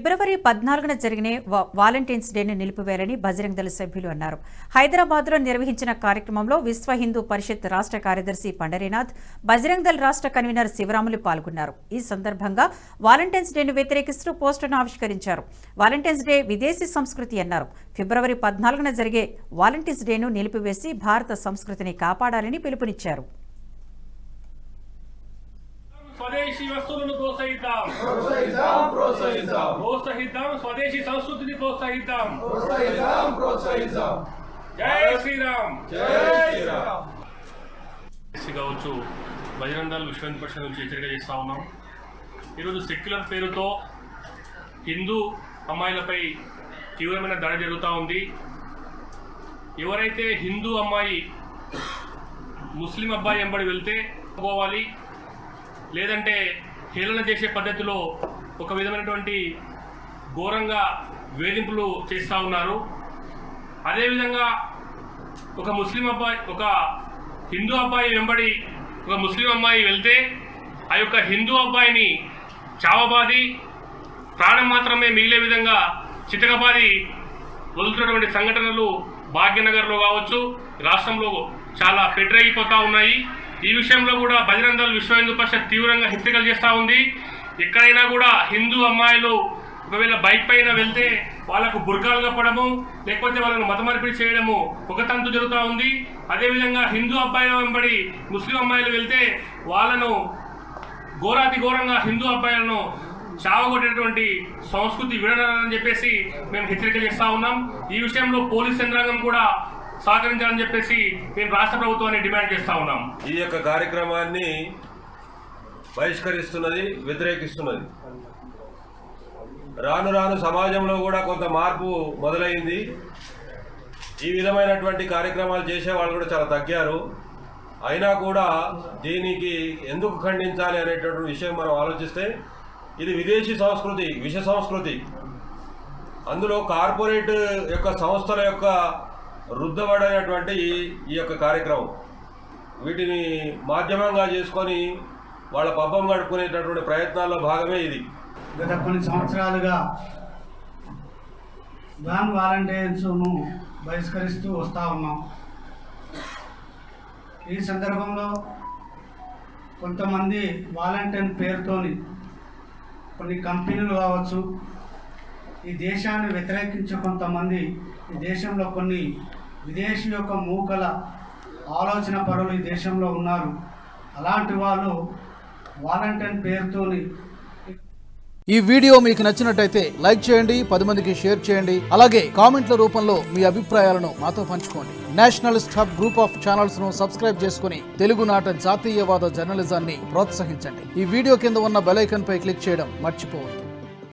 ఫిబ్రవరి 14న జరిగిన వాలంటైన్స్ డేను నిలిపివేయాలని బజరంగ్ దళ సభ్యులు అన్నారు. హైదరాబాద్లో నిర్వహించిన కార్యక్రమంలో విశ్వ హిందూ పరిషత్ రాష్ట్ర కార్యదర్శి పండరీనాథ్, బజరంగ్ దళ రాష్ట్ర కన్వీనర్ శివరాములు పాల్గొన్నారు. ఈ సందర్భంగా వాలంటైన్స్ డేను వ్యతిరేకిస్తూ పోస్టర్ను ఆవిష్కరించారు. వాలంటైన్స్ డే విదేశీ సంస్కృతి అన్నారు. ఫిబ్రవరి 14న జరిగే వాలంటైన్స్ డేను నిలిపివేసి భారత సంస్కృతిని కాపాడాలని పిలుపునిచ్చారు. స్వదేశీ వస్తువులను ప్రోత్సహిద్దాం, స్వదేశీ సంస్కృతిని ప్రోత్సహిద్దాం. జై శ్రీరామ్. కావచ్చు బజరంగ్ దళ్ విశ్వ హిందూ పరిషత్ నుంచి హెచ్చరిక చేస్తా ఉన్నాం. ఈరోజు సెక్యులర్ పేరుతో హిందూ అమ్మాయిలపై తీవ్రమైన దాడి జరుగుతూ ఉంది. ఎవరైతే హిందూ అమ్మాయి ముస్లిం అబ్బాయి వెంబడి వెళ్తే పోవాలి, లేదంటే హేళన చేసే పద్ధతిలో ఒక విధమైనటువంటి ఘోరంగా వేధింపులు చేస్తూ ఉన్నారు. అదేవిధంగా ఒక హిందూ అబ్బాయి వెంబడి ఒక ముస్లిం అమ్మాయి వెళ్తే ఆ యొక్క హిందూ అబ్బాయిని చావబాది ప్రాణం మాత్రమే మిగిలే విధంగా చితకబాది వదులుతున్నటువంటి సంఘటనలు భాగ్యనగర్లో కావచ్చు, రాష్ట్రంలో చాలా పెట్రైపోతూ ఉన్నాయి. ఈ విషయంలో కూడా బజరంగ్ దళ్ విశ్వ హిందూ పరిషత్ తీవ్రంగా హెచ్చరికలు చేస్తూ ఉంది. ఎక్కడైనా కూడా హిందూ అమ్మాయిలు ఒకవేళ బైక్ పైన వెళ్తే వాళ్ళకు బుర్కాలు కప్పడము, లేకపోతే వాళ్ళను మతమార్పిడి చేయడము ఒక తంతు జరుగుతూ ఉంది. అదేవిధంగా హిందూ అబ్బాయిల వెంబడి ముస్లిం అమ్మాయిలు వెళ్తే వాళ్ళను ఘోరాతి ఘోరంగా హిందూ అబ్బాయిలను చావగొట్టేటువంటి సంస్కృతి విడనాలని చెప్పేసి మేము హెచ్చరిక చేస్తూ ఉన్నాం. ఈ విషయంలో పోలీస్ యంత్రాంగం కూడా సహకరించాలని చెప్పేసి మేము రాష్ట్ర ప్రభుత్వాన్ని డిమాండ్ చేస్తా ఉన్నాం. ఈ యొక్క కార్యక్రమాన్ని బహిష్కరిస్తున్నది, వ్యతిరేకిస్తున్నది. రాను రాను సమాజంలో కూడా కొంత మార్పు మొదలైంది. ఈ విధమైనటువంటి కార్యక్రమాలు చేసే వాళ్ళు కూడా చాలా తగ్గారు. అయినా కూడా దీనికి ఎందుకు ఖండించాలి అనేటటువంటి విషయం మనం ఆలోచిస్తే ఇది విదేశీ సంస్కృతి, విష సంస్కృతి. అందులో కార్పొరేట్ యొక్క సంస్థల యొక్క రుద్దబడినటువంటి ఈ యొక్క కార్యక్రమం, వీటిని మాధ్యమంగా చేసుకొని వాళ్ళ పబ్బం గడుపుకునేటటువంటి ప్రయత్నాల్లో భాగమే ఇది. గత కొన్ని సంవత్సరాలుగా నాన్ వాలంటీర్స్ను బహిష్కరిస్తూ వస్తూ ఉన్నాం. ఈ సందర్భంలో కొంతమంది వాలంటీర్ పేరుతోని కొన్ని కంపెనీలు కావచ్చు, ఈ దేశాన్ని వ్యతిరేకించే కొంతమంది ఈ దేశంలో కొన్ని విదేశీ యొక్క మూకల ఆలోచన పరులు ఈ దేశంలో ఉన్నారు. అలాంటి వాళ్ళు వాలంటీర్ పేరుతోని. ఈ వీడియో మీకు నచ్చినట్టయితే లైక్ చేయండి, 10 మందికి షేర్ చేయండి. అలాగే కామెంట్ల రూపంలో మీ అభిప్రాయాలను మాతో పంచుకోండి. Nationalist hub group of channels ను సబ్స్క్రైబ్ చేసుకుని తెలుగునాట జాతీయవాద జర్నలిజాన్ని ప్రోత్సహించండి. ఈ వీడియో కింద ఉన్న బెల్ ఐకాన్ పై క్లిక్ చేయడం మర్చిపోవద్దు.